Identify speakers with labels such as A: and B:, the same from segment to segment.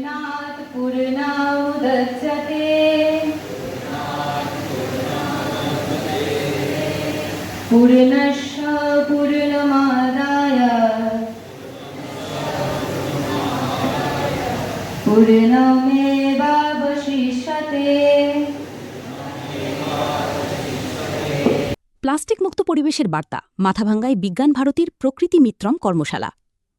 A: पूर्णात् पूर्णमुदच्यते पूर्णस्य पूर्णमादाय पूर्णमेवावशिष्यते।
B: প্লাস্টিক মুক্ত পরিবেশের বার্তা মাথাভাঙ্গায় বিজ্ঞান ভারতীর প্রকৃতি মিত্রম কর্মশালা।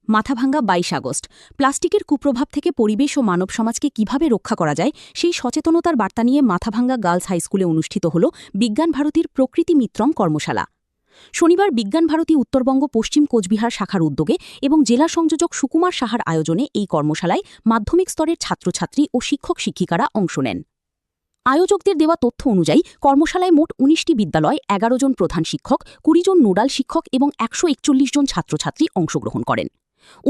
B: মাথাভাঙ্গা ২২ আগস্ট। প্লাস্টিকের কুপ্রভাব থেকে পরিবেশ ও মানব সমাজকে কিভাবে রক্ষা করা যায় সেই সচেতনতার বার্তা নিয়ে মাথাভাঙ্গা গার্লস হাইস্কুলে অনুষ্ঠিত হল বিজ্ঞান ভারতীর প্রকৃতি মিত্রম কর্মশালা। শনিবার বিজ্ঞান ভারতী উত্তরবঙ্গ পশ্চিম কোচবিহার শাখার উদ্যোগে এবং জেলা সংযোজক সুকুমার সাহার আয়োজনে এই কর্মশালায় মাধ্যমিক স্তরের ছাত্রছাত্রী ও শিক্ষক শিক্ষিকারা অংশ নেন। আয়োজকদের দেওয়া তথ্য অনুযায়ী কর্মশালায় মোট ১৯টি বিদ্যালয়, ১১ জন প্রধান শিক্ষক, ২০ জন নোডাল শিক্ষক এবং ১৪১ জন ছাত্রছাত্রী অংশগ্রহণ করেন।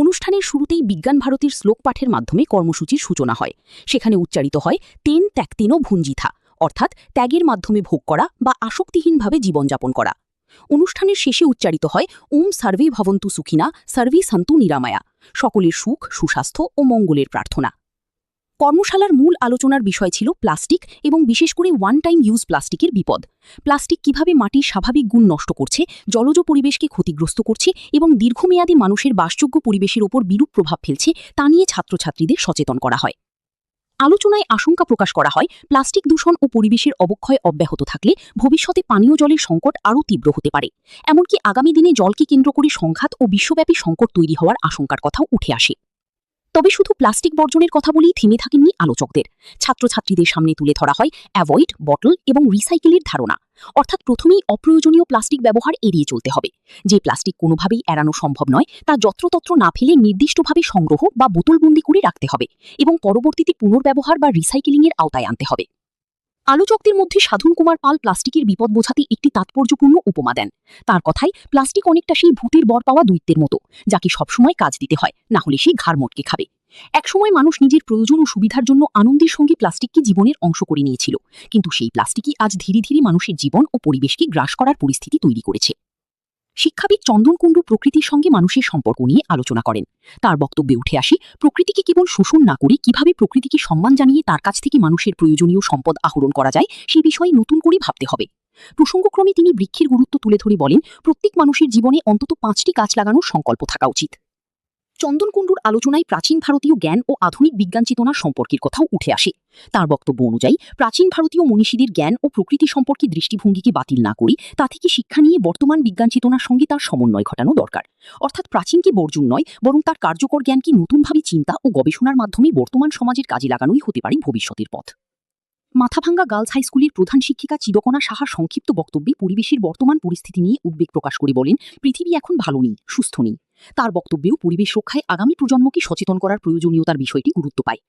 B: অনুষ্ঠানের শুরুতেই বিজ্ঞান ভারতীর শ্লোক পাঠের মাধ্যমে কর্মসূচির সূচনা হয়। সেখানে উচ্চারিত হয় তেন ত্যাক্তেনো ভুঞ্জিথা, অর্থাৎ ত্যাগের মাধ্যমে ভোগ করা বা আসক্তিহীনভাবে জীবনযাপন করা। অনুষ্ঠানের শেষে উচ্চারিত হয় ওম সার্ভে ভবন্তু সুখিনা সার্ভে সন্তু নিরাময়া, সকলের সুখ, সুস্বাস্থ্য ও মঙ্গলের প্রার্থনা। কর্মশালার মূল আলোচনার বিষয় ছিল প্লাস্টিক এবং বিশেষ করে ওয়ান টাইম ইউজ প্লাস্টিকের বিপদ। প্লাস্টিক কিভাবে মাটির স্বাভাবিক গুণ নষ্ট করছে, জলজ পরিবেশকে ক্ষতিগ্রস্ত করছে এবং দীর্ঘমেয়াদী মানুষের বাসযোগ্য পরিবেশের ওপর বিরূপ প্রভাব ফেলছে তা নিয়ে ছাত্রছাত্রীদের সচেতন করা হয়। আলোচনায় আশঙ্কা প্রকাশ করা হয় প্লাস্টিক দূষণ ও পরিবেশের অবক্ষয় অব্যাহত থাকলে ভবিষ্যতে পানীয় জলের সংকট আরও তীব্র হতে পারে। এমনকি আগামী দিনে জলকে কেন্দ্র করে সংঘাত ও বিশ্বব্যাপী সংকট তৈরি হওয়ার আশঙ্কার কথাও উঠে আসে। তবে শুধু প্লাস্টিক বর্জনের কথা বলেই থেমে থাকেননি আলোচকদের। ছাত্রছাত্রীদের সামনে তুলে ধরা হয় অ্যাভয়েড, বটল এবং রিসাইকেলের ধারণা, অর্থাৎ প্রথমেই অপ্রয়োজনীয় প্লাস্টিক ব্যবহার এড়িয়ে চলতে হবে। যে প্লাস্টিক কোনোভাবেই এড়ানো সম্ভব নয় তা যত্রতত্র না ফেলে নির্দিষ্টভাবে সংগ্রহ বা বোতলবন্দি করে রাখতে হবে এবং পরবর্তীতে পুনর্ব্যবহার বা রিসাইকেলিংয়ের আওতায় আনতে হবে। আলোচকদের মধ্যে সাধন কুমার পাল প্লাস্টিকের বিপদ বোঝাতে একটি তাৎপর্যপূর্ণ উপমা দেন। তার কথায় প্লাস্টিক অনেকটা সেই ভূতের বর পাওয়া দৈত্যের মতো, যাকে সবসময় কাজ দিতে হয়, না হলে সেই ঘাড় মটকে খাবে। একসময় মানুষ নিজের প্রয়োজন ও সুবিধার জন্য আনন্দের সঙ্গে প্লাস্টিককে জীবনের অংশ করে নিয়েছিল, কিন্তু সেই প্লাস্টিকই আজ ধীরে ধীরে মানুষের জীবন ও পরিবেশকে গ্রাস করার পরিস্থিতি তৈরি করেছে। শিক্ষাবিদ চন্দন কুণ্ডু প্রকৃতির সঙ্গে মানুষের সম্পর্ক নিয়ে আলোচনা করেন। তার বক্তব্যে উঠে আসে প্রকৃতিকে কেবল শোষণ না করে কিভাবে প্রকৃতিকে সম্মান জানিয়ে তার কাছ থেকে মানুষের প্রয়োজনীয় সম্পদ আহরণ করা যায় সেই বিষয়ে নতুন করে ভাবতে হবে। প্রসঙ্গক্রমে তিনি বৃক্ষের গুরুত্ব তুলে ধরে বলেন প্রত্যেক মানুষের জীবনে অন্তত ৫টি গাছ লাগানোর সংকল্প থাকা উচিত। চন্দন কুণ্ডুর আলোচনায় প্রাচীন ভারতীয় জ্ঞান ও আধুনিক বিজ্ঞান চেতনার সম্পর্কের কথাও উঠে আসে। তার বক্তব্য অনুযায়ী প্রাচীন ভারতীয় মনীষীদের জ্ঞান ও প্রকৃতি সম্পর্কে দৃষ্টিভঙ্গিকে বাতিল না করে তা থেকে শিক্ষা নিয়ে বর্তমান বিজ্ঞান চেতনার সঙ্গে তার সমন্বয় ঘটানো দরকার। অর্থাৎ প্রাচীনকে বর্জন নয়, বরং তার কার্যকর জ্ঞানকে নতুনভাবে চিন্তা ও গবেষণার মাধ্যমে বর্তমান সমাজের কাজে লাগানোই হতে পারে ভবিষ্যতের পথ। মাথাভাঙ্গা গার্লস হাইস্কুলের প্রধান শিক্ষিকা চিদকণা সাহার সংক্ষিপ্ত বক্তব্যে পরিবেশের বর্তমান পরিস্থিতি নিয়ে উদ্বেগ প্রকাশ করে বলেন পৃথিবী এখন ভালো নেই, সুস্থ নেই। তার বক্তব্যেও পরিবেশ রক্ষায় আগামী প্রজন্মকে সচেতন করার প্রয়োজনীয়তার বিষয়টি গুরুত্ব পায়।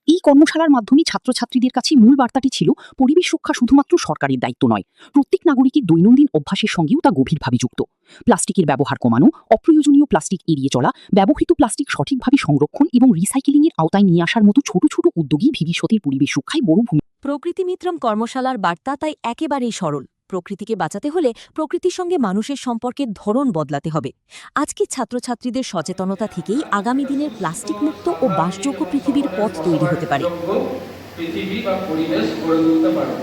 B: এই কর্মশালার মাধ্যমে ছাত্রছাত্রীদের কাছে মূল বার্তাটি ছিল পরিবেশ রক্ষা শুধুমাত্র সরকারের দায়িত্ব নয়, প্রত্যেক নাগরিকের দৈনন্দিন অভ্যাসের সঙ্গেও তা গভীরভাবে যুক্ত। প্লাস্টিকের ব্যবহার কমানো, অপ্রয়োজনীয় প্লাস্টিক এড়িয়ে চলা, ব্যবহৃত প্লাস্টিক সঠিকভাবে সংরক্ষণ এবং রিসাইকেলিংয়ের আওতায় নিয়ে আসার মতো ছোট ছোট উদ্যোগই ভবিষ্যতের পরিবেশ রক্ষায় বড় ভূমিকা।
C: প্রকৃতি মিত্রম কর্মশালার বার্তা তাই একেবারেই সরল। প্রকৃতিকে বাঁচাতে হলে প্রকৃতির সঙ্গে মানুষের সম্পর্কের ধরন বদলাতে হবে। আজকের ছাত্রছাত্রীদের সচেতনতা থেকেই আগামী দিনের প্লাস্টিক মুক্ত ও বাসযোগ্য পৃথিবীর পথ তৈরি হতে পারে।
D: পৃথিবী বা পরিবেশ গড়ে তুলতে পারবে।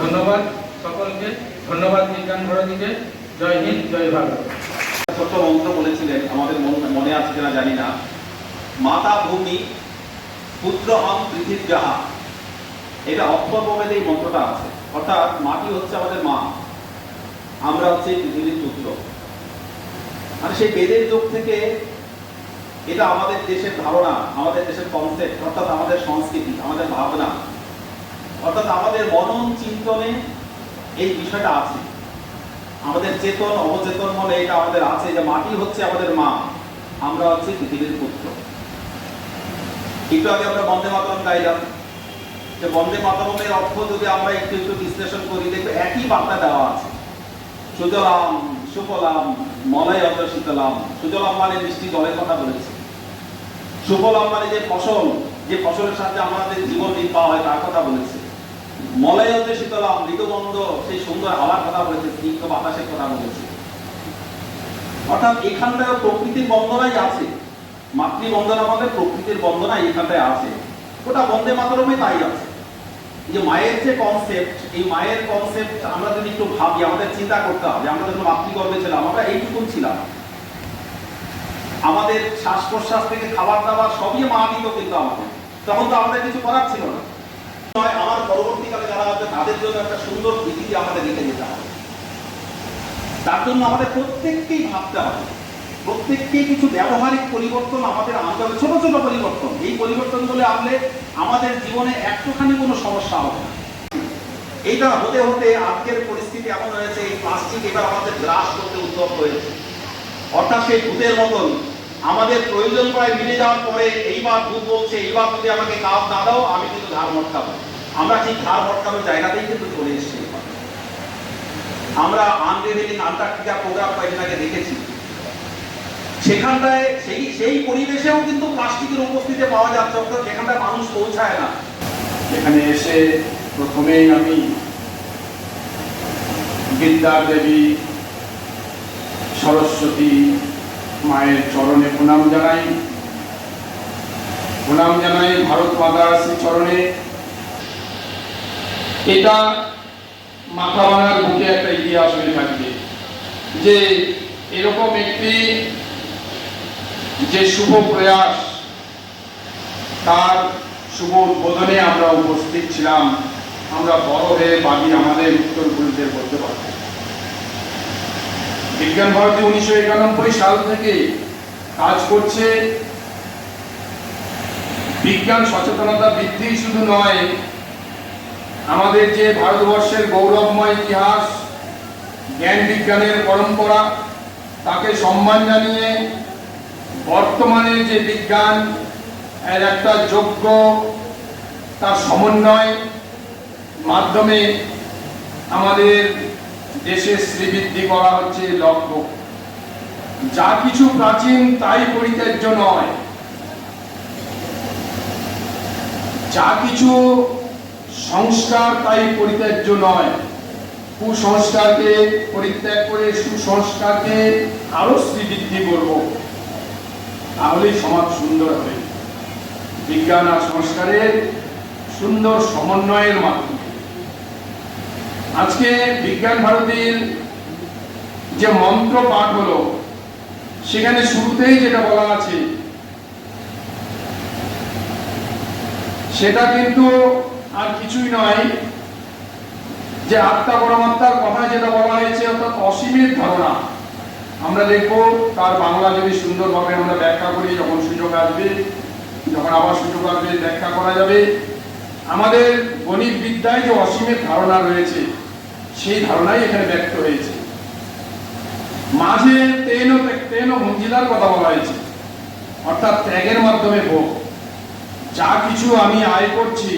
D: ধন্যবাদ সকলকে, ধন্যবাদ বিজ্ঞান ভারতীকে। জয় হিন্দ, জয় ভারত।
E: ছোট্ট মন্ত্র বলেছিলেন, আমাদের মনে আছে কিনা জানি না, মাতা ভূমি পুত্রহং পৃথিবীজাহা। এটা অক্ষরবেদে এই মন্ত্রটা আছে। অর্থাৎ মাটি হচ্ছে আমাদের মা, আমরা হচ্ছে পৃথিবীর পুত্র। মানে সেই বেদের যুগ থেকে এটা আমাদের দেশের ধারণা, আমাদের দেশের কনসেপ্ট, অর্থাৎ আমাদের সংস্কৃতি, আমাদের ভাবনা, অর্থাৎ আমাদের মনন চিন্তনে এই বিষয়টা আছে। আমাদের চেতন অবচেতন মনে এটা আমাদের আছে যে মাটি হচ্ছে আমাদের মা, আমরা হচ্ছে পৃথিবীর পুত্র। একটু আগে আমরা বন্দে মাতরম গাইলাম, যে বন্দে মাতরমের অর্থ যদি আমরা একটু একটু বিশ্লেষণ করি দেখবে একই বার্তা দেওয়া আছে। সুজলাম সুফলাম মলয়জ শীতলাম। সুজলাম মানে মিষ্টি জলের কথা বলেছে। সুফলাম মানে যে ফসল, যে ফসলের সাথে আমাদের জীবন নির্বাহ হয় তার কথা বলেছে। মলয়জ শীতলাম মৃদুমন্দ সেই সুন্দর হাওয়ার কথা বলেছে, স্নিগ্ধ বাতাসের কথা বলেছে। অর্থাৎ এখানটায় প্রকৃতির বন্দনাই আছে। মাতৃবন্দনা মানে প্রকৃতির বন্দনা এইখানটায় আছে, ওটা বন্দে মাতরমে তাই আছে। যে মায়ের যে কনসেপ্ট, এই মায়ের কনসেপ্ট আমরা যদি একটু ভাবি, আমাদের চিন্তা করতে হবে। আমরা যখন মাতৃগর্ভে ছিলাম আমরা এইটুকুন ছিলাম, আমাদের শ্বাস প্রশ্বাস থেকে খাবার দাবার সবই মা দিত, কিন্তু আমাদের তখন তো আমাদের কিছু করার ছিল না। আমার পরবর্তীকালে যারা আছে তাদের জন্য একটা সুন্দর পৃথিবী আমাদের রেখে যেতে হবে। তার জন্য আমাদের প্রত্যেককেই ভাবতে হবে, প্রত্যেককেই কিছু ব্যবহারিক পরিবর্তন আমাদের আনতে হবে, ছোট ছোট পরিবর্তন। এই পরিবর্তনগুলো আনলে আমাদের জীবনে একটুখানি কোনো সমস্যা হবে না। এইটা হতে হতে আজকের পরিস্থিতি এমন হয়েছে, এই প্লাস্টিক এবার আমাদের গ্রাস করতে উদ্যত হয়েছে। অর্থাৎ সেই ভূতের মতন আমাদের প্রয়োজন প্রায় মিলে যাওয়ার পরে এইবার ভূত বলছে, এইবার যদি আমাকে কাজ না দাও আমি কিন্তু ধার মটকাবো। আমরা ঠিক ধার মটকানোর জায়গাতেই কিন্তু চলে এসেছি। আমরা আনরিভিলিং আন্টার্কটিকা প্রোগ্রাম কয়েকদিন আগে দেখেছি, সেখানটায় সেই পরিবেশেও কিন্তু প্লাস্টিকের উপস্থিতি পাওয়া যাচ্ছে, অর্থাৎ যেখানটায় মানুষ পৌঁছায় না।
F: এখানে এসে প্রথমেই আমি বিদ্যা দেবী সরস্বতী মায়ের চরণে প্রণাম জানাই ভারত মাতার শ্রী চরণে। এটা মাথাভাঙার বুকে একটা ইতিহাস হয়ে থাকবে যে এরকম একটি যে শুভ প্রয়াস, তার শুভ উদ্বোধনে আমরা উপস্থিত ছিলাম। আমরা বড় হয়ে বাকি আমাদের উত্তরগুলিদের বলতে পারব। বিজ্ঞান ভারতী 1991 সাল থেকে কাজ করছে। বিজ্ঞান সচেতনতা বৃদ্ধি শুধু নয়, আমাদের যে ভারতবর্ষের গৌরবময় ইতিহাস, জ্ঞান বিজ্ঞানের পরম্পরা, তাকে সম্মান জানিয়ে বর্তমানে যে বিজ্ঞান এর একটা যোগ্য তার সমন্বয় মাধ্যমে আমাদের দেশের শ্রীবৃদ্ধি করা হচ্ছে লক্ষ্য। যা কিছু প্রাচীন তাই পরিত্যাজ্য নয়, যা কিছু সংস্কার তাই পরিত্যাজ্য নয়। কুসংস্কারকে পরিত্যাগ করে সুসংস্কারকে আরো শ্রীবৃদ্ধি করব, তাহলেই সমাজ সুন্দর হবে। বিজ্ঞান আর সংস্কারের সুন্দর সমন্বয়ের মাধ্যমে আজকে বিজ্ঞান ভারতীর যে মন্ত্র পাঠ হলো, সেখানে শুরুতেই যেটা বলা আছে সেটা কিন্তু আর কিছুই নয়, যে আত্মা পরমাত্মার কথা যেটা বলা হয়েছে, অর্থাৎ অসীমের ধারণা। আমরা দেখব তার বাংলা যদি সুন্দরভাবে আমরা ব্যাখ্যা করি, যখন সুযোগ আসবে, যখন আবার সুযোগ আসবে ব্যাখ্যা করা যাবে। আমাদের গণিত বিদ্যায় যে অসীমের ধারণা রয়েছে, সেই ধারণাই এখানে ব্যক্ত হয়েছে। মাঝে তেন মঞ্জিলার কথা বলা হয়েছে, অর্থাৎ ত্যাগের মাধ্যমে ভোগ। যা কিছু আমি আয় করছি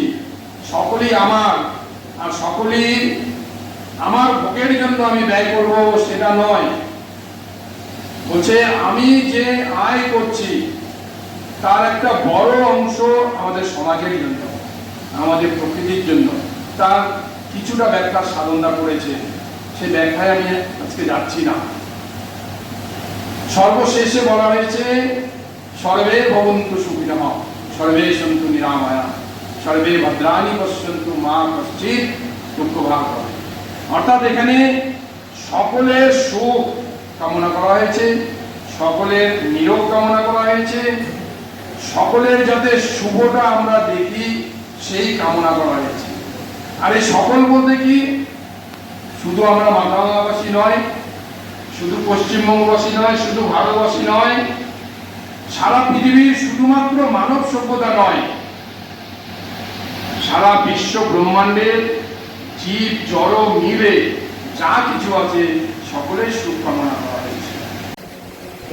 F: সকলেই আমার, আর সকলেই আমার ভোগের জন্য আমি ব্যয় করব সেটা নয়। বলছে আমি যে আয় করছি তার একটা বড় অংশ আমাদের সমাজের জন্য, আমাদের প্রকৃতির জন্য। তার কিছুটা ব্যাখ্যা সাধনা করেছে, সেই ব্যাখ্যায় আমি আজকে যাচ্ছি না। সর্বশেষে বলা হয়েছে সর্বে ভবন্তু সুখিনঃ সর্বে সন্তু নিরাময়া সর্বে ভদ্রাণি পশ্যন্তু মা কশ্চিৎ দুঃখভাগ হবে। অর্থাৎ এখানে সকলের সুখ কামনা করা হয়েছে, সকলের নিরোগ কামনা করা হয়েছে, সকলের যাতে শুভটা আমরা দেখি সেই কামনা করা হয়েছে। আর এই সকল বলতে কি, শুধু আমরা মাথাভাঙাবাসী নয়, শুধু পশ্চিমবঙ্গবাসী নয়, শুধু ভারতবাসী নয়, সারা পৃথিবীর শুধুমাত্র মানব সভ্যতা নয়, সারা বিশ্ব ব্রহ্মাণ্ডের জীব জড় মিলে যা কিছু আছে সকলের সুখ কামনা করা হয়েছে।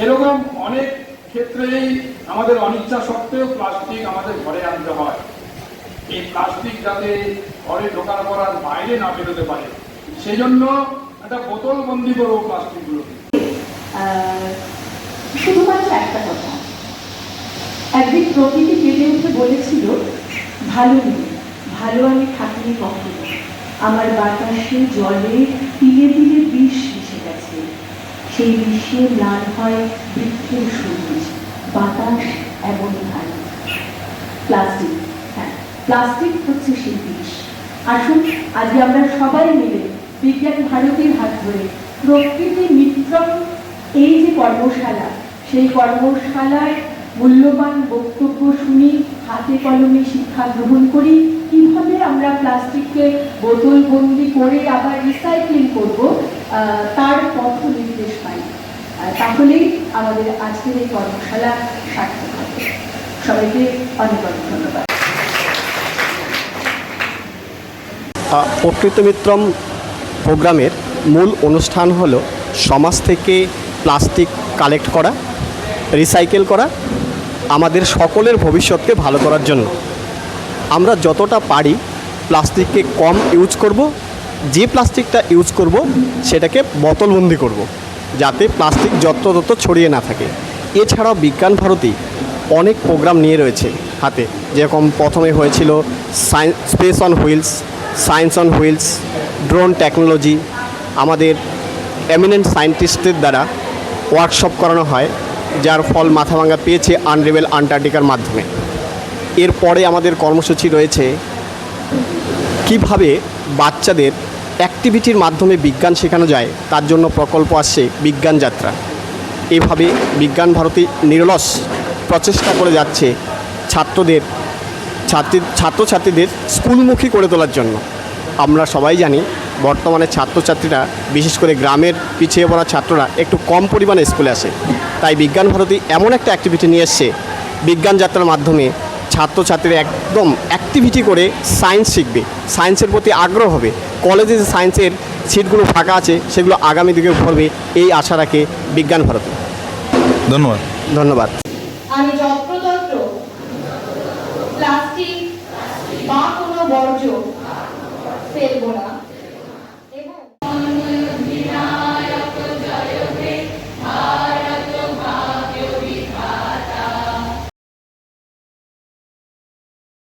F: এরকম অনেক ক্ষেত্রেই আমাদের অনিচ্ছা সত্ত্বেও প্লাস্টিক আমাদের ঘরে আনতে হয়। এই প্লাস্টিক যাতে ঘরে ঢোকার পর আর বাইরে না বেরোতে পারে, সেই জন্য একটা বোতল বন্দি করবো প্লাস্টিকগুলোকে।
G: শুধুমাত্র একটা কথা, একদিন প্রকৃতি কেঁদে উঠে বলেছিল, ভালো নেই, ভালো আমি থাকিনি কখনো, আমার বাতাসে জলে তিলে তিলে বিষ মিশে গেছে, সেই বিষে লাল হয় বৃক্ষের সবুজ, বাতাস এমনই ভালো। প্লাস্টিক, হ্যাঁ, প্লাস্টিক হচ্ছে সেই বিষ। আসুন আজকে আমরা সবাই মিলে বিজ্ঞান ভারতীর হাত ধরে প্রকৃতি মিত্রম এই যে কর্মশালা, সেই কর্মশালায় মূল্যবান বক্তব্য শুনি, হাতে কলমে শিক্ষা গ্রহণ করি, কিভাবে আমরা প্লাস্টিককে বোতলবন্দি করে আবার রিসাইক্লিং করব, তার পথ নির্দেশ পাই। তাহলেই আমাদের আজকের এই কর্মশালা সার্থক হবে। সবাইকে অনেক অনেক ধন্যবাদ।
H: প্রকৃতি মিত্রম প্রোগ্রামের মূল অনুষ্ঠান হলো সমাজ থেকে প্লাস্টিক কালেক্ট করা, রিসাইকেল করা, আমাদের সকলের ভবিষ্যৎকে ভালো করার জন্য। আমরা যতটা পারি প্লাস্টিককে কম ইউজ করব, যে প্লাস্টিকটা ইউজ করব সেটাকে বোতলবন্দি করব, যাতে প্লাস্টিক যত ছড়িয়ে না থাকে। এছাড়াও বিজ্ঞান ভারতী অনেক প্রোগ্রাম নিয়ে রয়েছে হাতে, যেরকম প্রথমে হয়েছিল space on wheels, science on wheels, drone technology. আমাদের এমিনেন্ট সায়েন্টিস্টদের দ্বারা ওয়ার্কশপ করানো হয়, যার ফল মাথাভাঙ্গা পেয়েছে আনরিবেল আন্টার্কটিকার মাধ্যমে। এরপরে আমাদের কর্মসূচি রয়েছে কিভাবে বাচ্চাদের অ্যাক্টিভিটির মাধ্যমে বিজ্ঞান শেখানো যায়, তার জন্য প্রকল্প আসছে বিজ্ঞান যাত্রা। এভাবে বিজ্ঞান ভারতী নিরলস প্রচেষ্টা করে যাচ্ছে ছাত্রছাত্রীদের স্কুলমুখী করে তোলার জন্য। আমরা সবাই জানি বর্তমানে ছাত্রছাত্রীরা, বিশেষ করে গ্রামের পিছিয়ে পড়া ছাত্ররা একটু কম পরিমাণে স্কুলে আসে। তাই বিজ্ঞান ভারতী এমন একটা অ্যাক্টিভিটি নিয়ে এসছে, বিজ্ঞান যাত্রার মাধ্যমে ছাত্রছাত্রীরা একদম অ্যাক্টিভিটি করে সায়েন্স শিখবে, সায়েন্সের প্রতি আগ্রহ হবে। কলেজে যে সায়েন্সের সিটগুলো ফাঁকা আছে সেগুলো আগামী দিকে ভরবে, এই আশা রাখে বিজ্ঞান ভারতী। ধন্যবাদ।
A: আমি যত্রতত্র প্লাস্টিক বা কোনো বর্জ্য ফেলবো না।